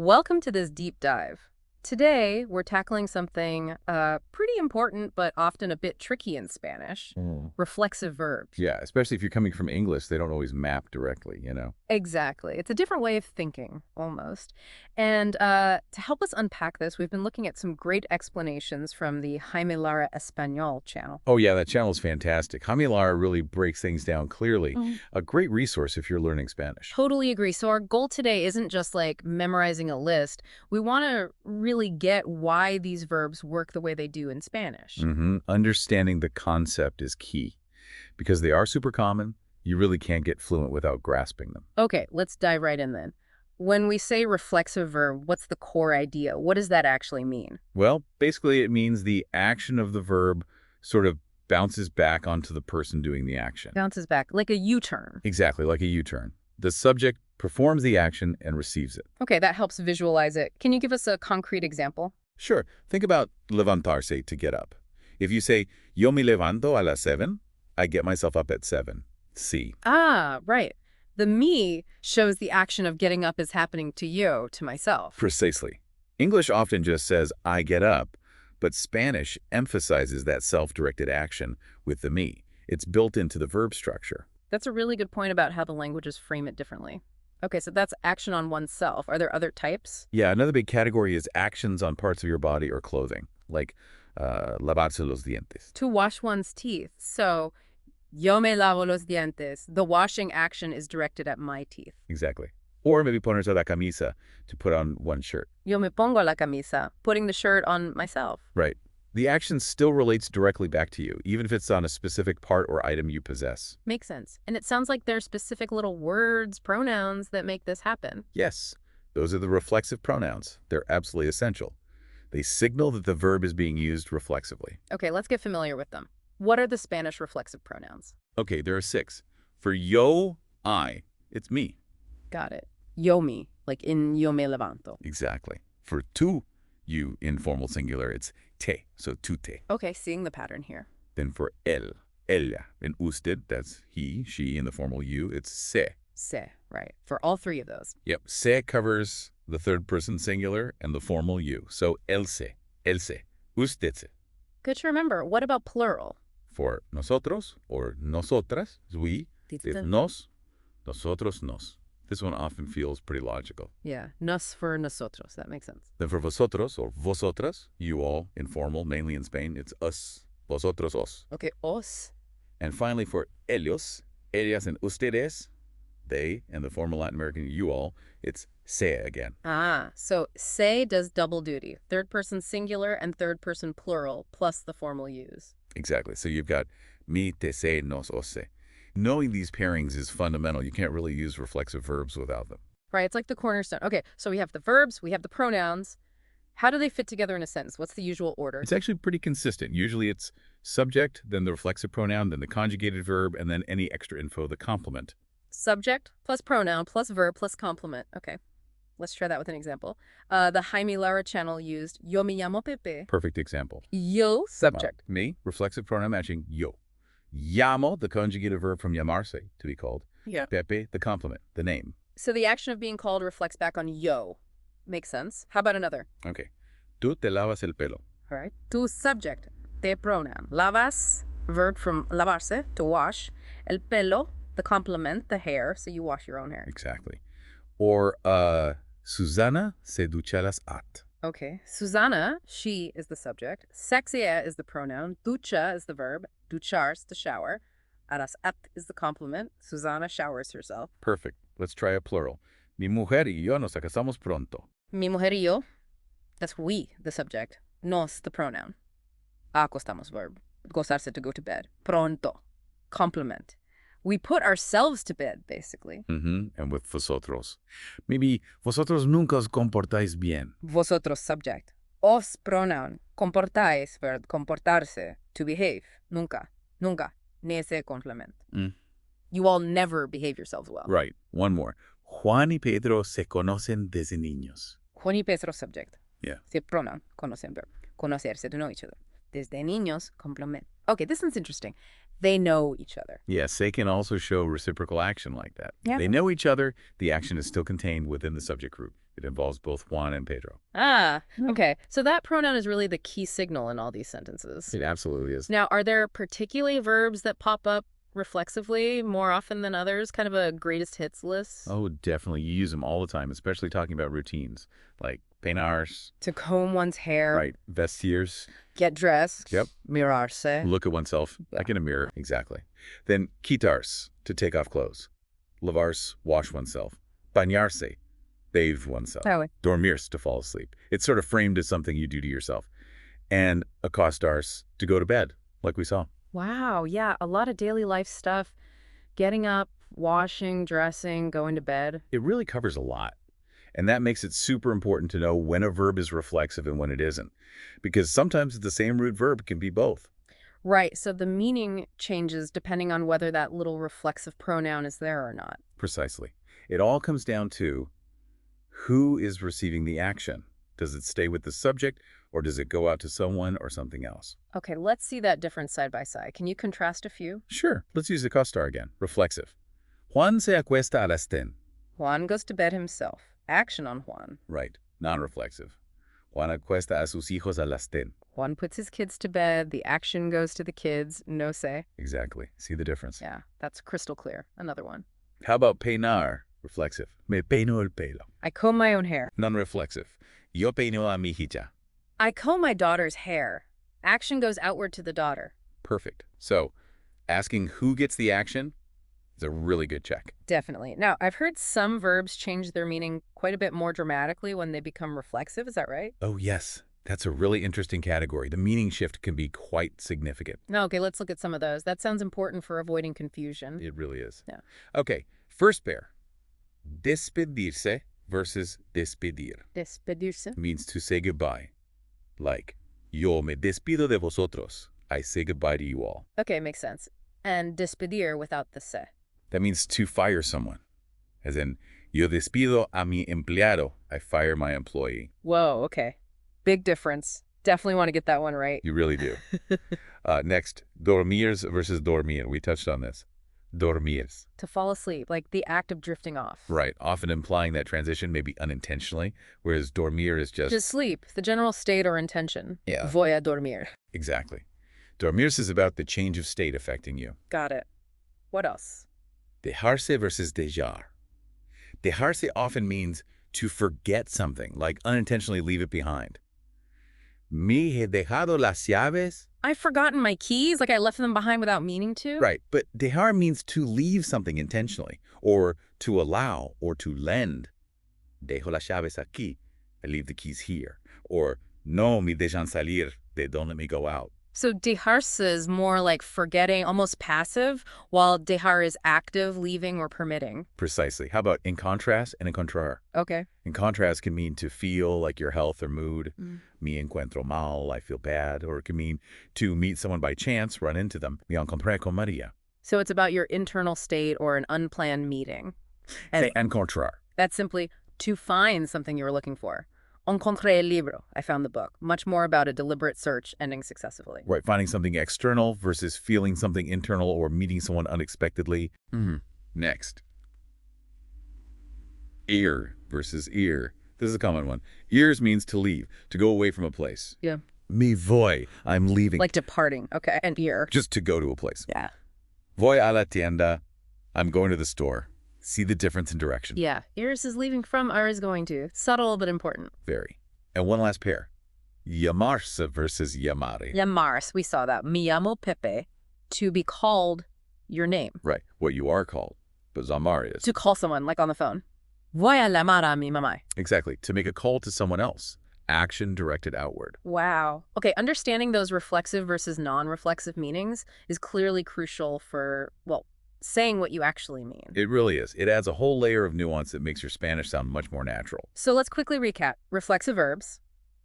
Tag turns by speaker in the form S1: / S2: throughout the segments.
S1: Welcome to this deep dive. Today, we're tackling something pretty important but often a bit tricky in Spanish, reflexive verbs.
S2: Yeah, especially if you're coming from English, they don't always map directly.
S1: Exactly. It's a different way of thinking, almost. And to help us unpack this, we've been looking at some great explanations from the Jaime Lara Español channel.
S2: Oh, yeah, that channel is fantastic. Hamilara really breaks things down clearly. A great resource if you're learning Spanish.
S1: Totally agree. So our goal today isn't just like memorizing a list. We want to really get why these verbs work the way they do in Spanish.
S2: Understanding the concept is key. Because they are super common, you really can't get fluent without grasping them.
S1: Okay, let's dive right in then. When we say reflexive verb, what's the core idea? What does that actually mean?
S2: Well, basically it means the action of the verb sort of bounces back onto the person doing the action.
S1: Bounces back, like a U-turn.
S2: Exactly, like a U-turn. The subject performs the action and receives it.
S1: Okay, that helps visualize it. Can you give us a concrete example?
S2: Sure. Think about levantarse, to get up. If you say, yo me levanto a las 7, I get myself up at 7. See.
S1: Ah, right. The me shows the action of getting up is happening to you, to myself.
S2: Precisely. English often just says, I get up, but Spanish emphasizes that self-directed action with the me. It's built into the verb structure.
S1: That's a really good point about how the languages frame it differently. Okay, so that's action on oneself. Are there other types?
S2: Yeah, another big category is actions on parts of your body or clothing, like lavarse los dientes.
S1: To wash one's teeth. So, yo me lavo los dientes. The washing action is directed at my teeth.
S2: Exactly. Or maybe ponerse la camisa, to put on one shirt.
S1: Yo me pongo la camisa. Putting the shirt on myself.
S2: Right. The action still relates directly back to you, even if it's on a specific part or item you possess.
S1: Makes sense. And it sounds like there are specific little words, pronouns that make this happen.
S2: Yes, those are the reflexive pronouns. They're absolutely essential. They signal that the verb is being used reflexively.
S1: Okay, let's get familiar with them. What are the Spanish reflexive pronouns?
S2: Okay, there are 6. For yo, I, it's me.
S1: Got it. Yo me, like in yo me levanto.
S2: Exactly. For tú, you, in formal singular, it's te, so tú te.
S1: Okay, seeing the pattern here.
S2: Then for él, ella, in usted, that's he, she, in the formal you, it's se.
S1: Se, right. For all three of those.
S2: Yep, se covers the third person singular and the formal you. So él se, usted se.
S1: Good to remember. What about plural?
S2: For nosotros or nosotras, we, it's nos, nosotros, nos. This one often feels pretty logical.
S1: Yeah, nos for nosotros. That makes sense.
S2: Then for vosotros or vosotras, you all, informal, mainly in Spain, it's us, vosotros, os.
S1: Okay, os.
S2: And finally for ellos, ellas and ustedes, they, and the formal Latin American you all, it's se again.
S1: Ah, so se does double duty. Third person singular and third person plural, plus the formal use.
S2: Exactly. So you've got mi, te, se, nos, os, se. Knowing these pairings is fundamental. You can't really use reflexive verbs without them.
S1: Right, it's like the cornerstone. Okay, so we have the verbs, we have the pronouns. How do they fit together in a sentence? What's the usual order?
S2: It's actually pretty consistent. Usually it's subject, then the reflexive pronoun, then the conjugated verb, and then any extra info, the complement.
S1: Subject plus pronoun plus verb plus complement. Okay, let's try that with an example. The Jaime Lara channel used yo me llamo Pepe.
S2: Perfect example.
S1: Yo, subject.
S2: Me, reflexive pronoun matching yo. Llamo, the conjugated verb from llamarse, to be called.
S1: Yeah.
S2: Pepe, the complement, the name.
S1: So the action of being called reflects back on yo. Makes sense. How about another?
S2: Okay. Tú te lavas el pelo.
S1: All right. Tu subject, te pronoun. Lavas, verb from lavarse, to wash. El pelo, the complement, the hair, so you wash your own hair.
S2: Exactly. Or, Susana se ducha las at.
S1: Okay. Susana, she is the subject. Sexia is the pronoun. Ducha is the verb. Ducharse, the shower. Aras at is the complement. Susana showers herself.
S2: Perfect. Let's try a plural. Mi mujer y yo nos casamos pronto.
S1: Mi mujer y yo, that's we, the subject. Nos, the pronoun. Acostamos, verb. Acostarse, to go to bed. Pronto, complement. We put ourselves to bed, basically.
S2: And with vosotros. Maybe vosotros nunca os comportáis bien.
S1: Vosotros, subject. Os, pronoun. Comportáis, verb. Comportarse, to behave. Nunca, nunca. Ni ese complement. You all never behave yourselves well.
S2: Right. One more. Juan y Pedro se conocen desde niños.
S1: Juan y Pedro, subject.
S2: Yeah.
S1: The pronoun. Conocen, verb. Conocerse, to know each other. Desde niños, complement. Okay, this one's interesting. They know each other.
S2: Yes, they can also show reciprocal action like that.
S1: Yeah.
S2: They know each other. The action is still contained within the subject group. It involves both Juan and Pedro.
S1: Ah, okay. So that pronoun is really the key signal in all these sentences.
S2: It absolutely is.
S1: Now, are there particularly verbs that pop up reflexively more often than others? Kind of a greatest hits list?
S2: Oh, definitely. You use them all the time, especially talking about routines, like peinarse,
S1: To comb one's hair.
S2: right, vestirse,
S1: Get dressed.
S2: Yep.
S1: Mirarse.
S2: look at oneself, like in a mirror. Exactly. Then quitarse, to take off clothes. Lavarse, wash oneself. Bañarse, bathe oneself.
S1: Oh,
S2: Dormirse, to fall asleep. It's sort of framed as something you do to yourself. And acostarse, to go to bed, like we saw.
S1: wow. Yeah, a lot of daily life stuff. Getting up, washing, dressing, going to bed.
S2: It really covers a lot. And that makes it super important to know when a verb is reflexive and when it isn't. Because sometimes the same root verb can be both.
S1: Right, so the meaning changes depending on whether that little reflexive pronoun is there or not.
S2: Precisely. It all comes down to who is receiving the action. Does it stay with the subject, or does it go out to someone or something else?
S1: Okay, let's see that difference side by side. Can you contrast a few?
S2: Sure. Let's use acostar again. Reflexive. Juan se acuesta a las 10.
S1: Juan goes to bed himself. Action on Juan.
S2: Right. Non-reflexive. Juan acuesta a sus hijos a las 10.
S1: Juan puts his kids to bed. The action goes to the kids. No say.
S2: Exactly. See the difference?
S1: Yeah, that's crystal clear. Another one.
S2: How about peinar? Reflexive. Me peino el pelo.
S1: I comb my own hair.
S2: Non-reflexive. Yo peino a mi hija.
S1: I comb my daughter's hair. Action goes outward to the daughter.
S2: Perfect. So, asking who gets the action is a really good check.
S1: Definitely. Now, I've heard some verbs change their meaning quite a bit more dramatically when they become reflexive. Is that right?
S2: Oh, yes. That's a really interesting category. The meaning shift can be quite significant.
S1: No, okay, let's look at some of those. That sounds important for avoiding confusion.
S2: It really is.
S1: Yeah.
S2: Okay, first pair. Despedirse versus despedir
S1: Despedirse.
S2: means to say goodbye. Like, yo me despido de vosotros. I say goodbye to you all.
S1: Okay, makes sense. And despedir without the se.
S2: That means to fire someone. As in, yo despido a mi empleado. I fire my employee.
S1: Whoa, okay. Big difference. Definitely want to get that one right.
S2: You really do. Next, dormirse versus dormir. We touched on this. Dormirse.
S1: To fall asleep, like the act of drifting off.
S2: Right, often implying that transition maybe unintentionally, whereas dormir is
S1: Just sleep, the general state or intention.
S2: Yeah.
S1: Voy a dormir.
S2: Exactly. Dormirse is about the change of state affecting you.
S1: Got it. What else?
S2: Dejarse versus dejar. Dejarse often means to forget something, like unintentionally leave it behind. Me he dejado las llaves.
S1: I've forgotten my keys, like I left them behind without meaning to.
S2: Right, but dejar means to leave something intentionally, or to allow, or to lend. Dejo las llaves aquí. I leave the keys here. Or, no me dejan salir. They don't let me go out.
S1: So dejarse is more like forgetting, almost passive, while dejar is active, leaving, or permitting.
S2: Precisely. How about in contrast and in contrar?
S1: Okay.
S2: In contrast can mean to feel like your health or mood.
S1: Mm.
S2: Me encuentro mal, I feel bad. Or it can mean to meet someone by chance, run into them. Me encontré con Maria.
S1: So it's about your internal state or an unplanned meeting.
S2: And contrar.
S1: That's simply to find something you were looking for. Encontré el libro. I found the book. Much more about a deliberate search ending successfully.
S2: Right, finding something external versus feeling something internal or meeting someone unexpectedly. Next. Ear versus ear. This is a common one. Ears means to leave, to go away from a place.
S1: Yeah.
S2: Me voy. I'm leaving.
S1: Like departing. Okay. And ear.
S2: Just to go to a place.
S1: Yeah.
S2: Voy a la tienda. I'm going to the store. See the difference in direction.
S1: Yeah. Ears is leaving from, or is going to. Subtle but important.
S2: Very. And one last pair. Llamarse versus llamare.
S1: Llamarse. We saw that. Me llamo Pepe. To be called your name.
S2: Right. What you are called. But llamar is.
S1: To call someone, like on the phone. Voy a llamar a mi mamá.
S2: Exactly. To make a call to someone else. Action directed outward.
S1: Wow. Okay, understanding those reflexive versus non-reflexive meanings is clearly crucial for, well, saying what you actually mean.
S2: It really is. It adds a whole layer of nuance that makes your Spanish sound much more natural.
S1: So let's quickly recap. Reflexive verbs.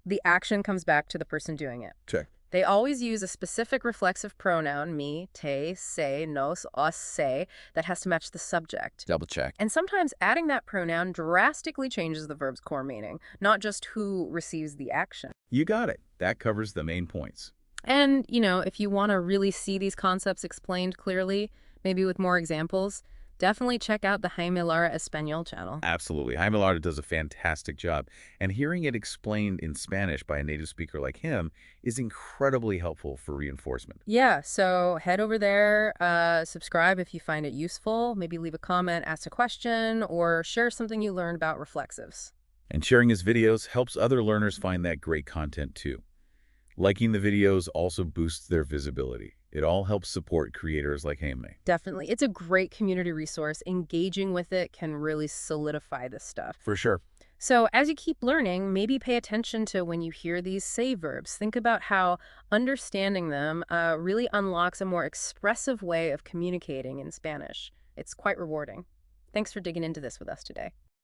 S1: The action comes back to the person doing it.
S2: Check.
S1: They always use a specific reflexive pronoun, me, te, se, nos, us, se, that has to match the subject.
S2: Double check.
S1: And sometimes adding that pronoun drastically changes the verb's core meaning, not just who receives the action.
S2: You got it. That covers the main points.
S1: And, you know, if you want to really see these concepts explained clearly, maybe with more examples, Definitely check out the Jaime Lara Espanol channel.
S2: Absolutely. Jaime Lara does a fantastic job, and hearing it explained in Spanish by a native speaker like him is incredibly helpful for reinforcement.
S1: Yeah, so head over there, subscribe if you find it useful, maybe leave a comment, ask a question, or share something you learned about reflexives.
S2: And sharing his videos helps other learners find that great content too. Liking the videos also boosts their visibility. It all helps support creators like Jaime.
S1: Definitely. It's a great community resource. Engaging with it can really solidify this stuff.
S2: For sure.
S1: So as you keep learning, maybe pay attention to when you hear these say verbs. Think about how understanding them really unlocks a more expressive way of communicating in Spanish. It's quite rewarding. Thanks for digging into this with us today.